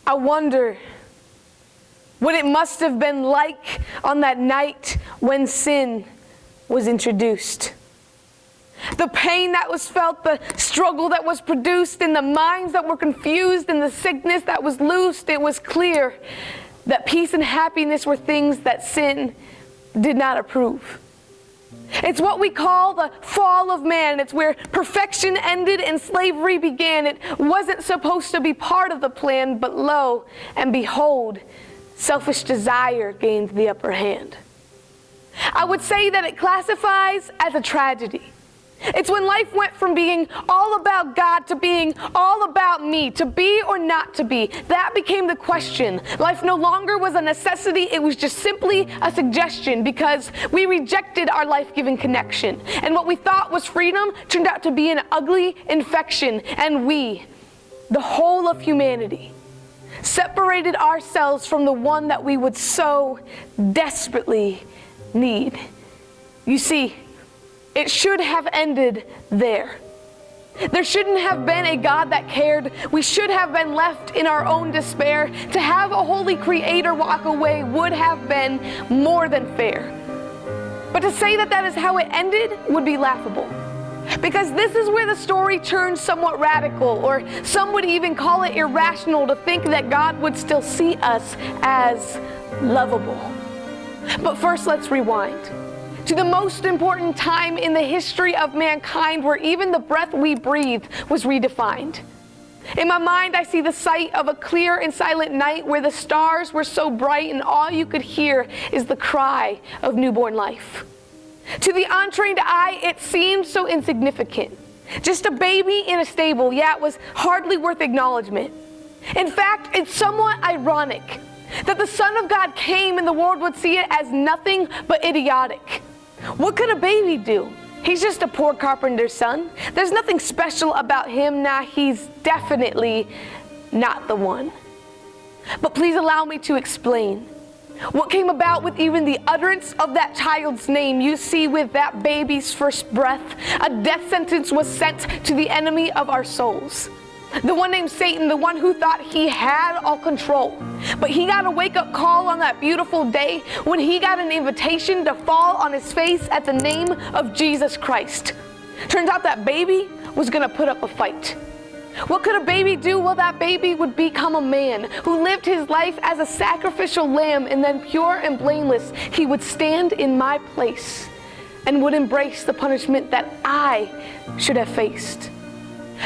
I wonder what it must have been like on that night when sin was introduced. The pain that was felt, the struggle that was produced, and the minds that were confused, and the sickness that was loosed. It was clear that peace and happiness were things that sin did not approve. It's what we call the fall of man. It's where perfection ended and slavery began. It wasn't supposed to be part of the plan, but lo and behold, selfish desire gained the upper hand. I would say that it classifies as a tragedy. It's when life went from being all about God to being all about me, to be or not to be. That became the question. Life no longer was a necessity, it was just simply a suggestion because we rejected our life-giving connection. And what we thought was freedom turned out to be an ugly infection. And we, the whole of humanity, separated ourselves from the one that we would so desperately need. You see, it should have ended there. There shouldn't have been a God that cared. We should have been left in our own despair. To have a holy creator walk away would have been more than fair. But to say that that is how it ended would be laughable. Because this is where the story turns somewhat radical, or some would even call it irrational to think that God would still see us as lovable. But first, let's rewind to the most important time in the history of mankind, where even the breath we breathe was redefined. In my mind, I see the sight of a clear and silent night where the stars were so bright and all you could hear is the cry of newborn life. To the untrained eye, it seemed so insignificant. Just a baby in a stable, yeah, it was hardly worth acknowledgement. In fact, it's somewhat ironic that the Son of God came and the world would see it as nothing but idiotic. What could a baby do? He's just a poor carpenter's son. There's nothing special about him. Nah, he's definitely not the one. But please allow me to explain what came about with even the utterance of that child's name. You see, with that baby's first breath, a death sentence was sent to the enemy of our souls. The one named Satan, the one who thought he had all control. But he got a wake-up call on that beautiful day when he got an invitation to fall on his face at the name of Jesus Christ. Turns out that baby was going to put up a fight. What could a baby do? Well, that baby would become a man who lived his life as a sacrificial lamb, and then pure and blameless, he would stand in my place and would embrace the punishment that I should have faced.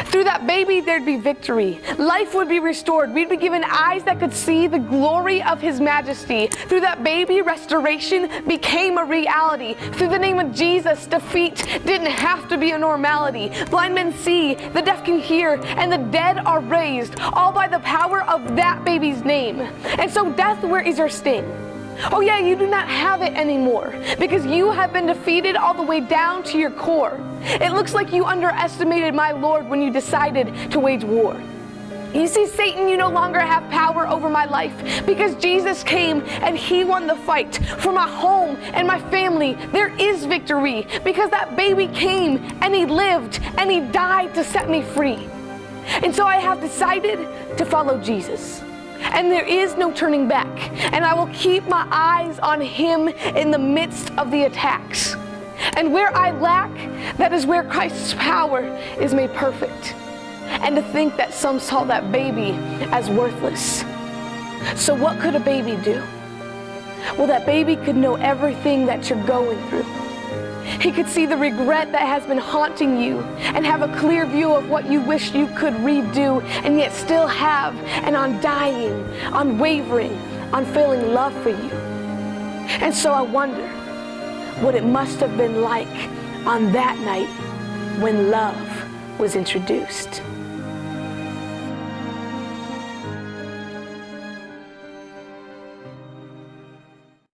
Through that baby, there'd be victory. Life would be restored. We'd be given eyes that could see the glory of His majesty. Through that baby, restoration became a reality. Through the name of Jesus, defeat didn't have to be a normality. Blind men see, the deaf can hear, and the dead are raised, all by the power of that baby's name. And so, death, where is your sting? Oh yeah, you do not have it anymore because you have been defeated all the way down to your core. It looks like you underestimated my Lord when you decided to wage war. You see, Satan, you no longer have power over my life because Jesus came and He won the fight. For my home and my family, there is victory because that baby came and He lived and He died to set me free. And so I have decided to follow Jesus. And there is no turning back. And I will keep my eyes on Him in the midst of the attacks. And where I lack, that is where Christ's power is made perfect. And to think that some saw that baby as worthless. So what could a baby do? Well, that baby could know everything that you're going through. He could see the regret that has been haunting you and have a clear view of what you wish you could redo and yet still have an undying, unwavering, unfailing love for you. And so I wonder what it must have been like on that night when love was introduced.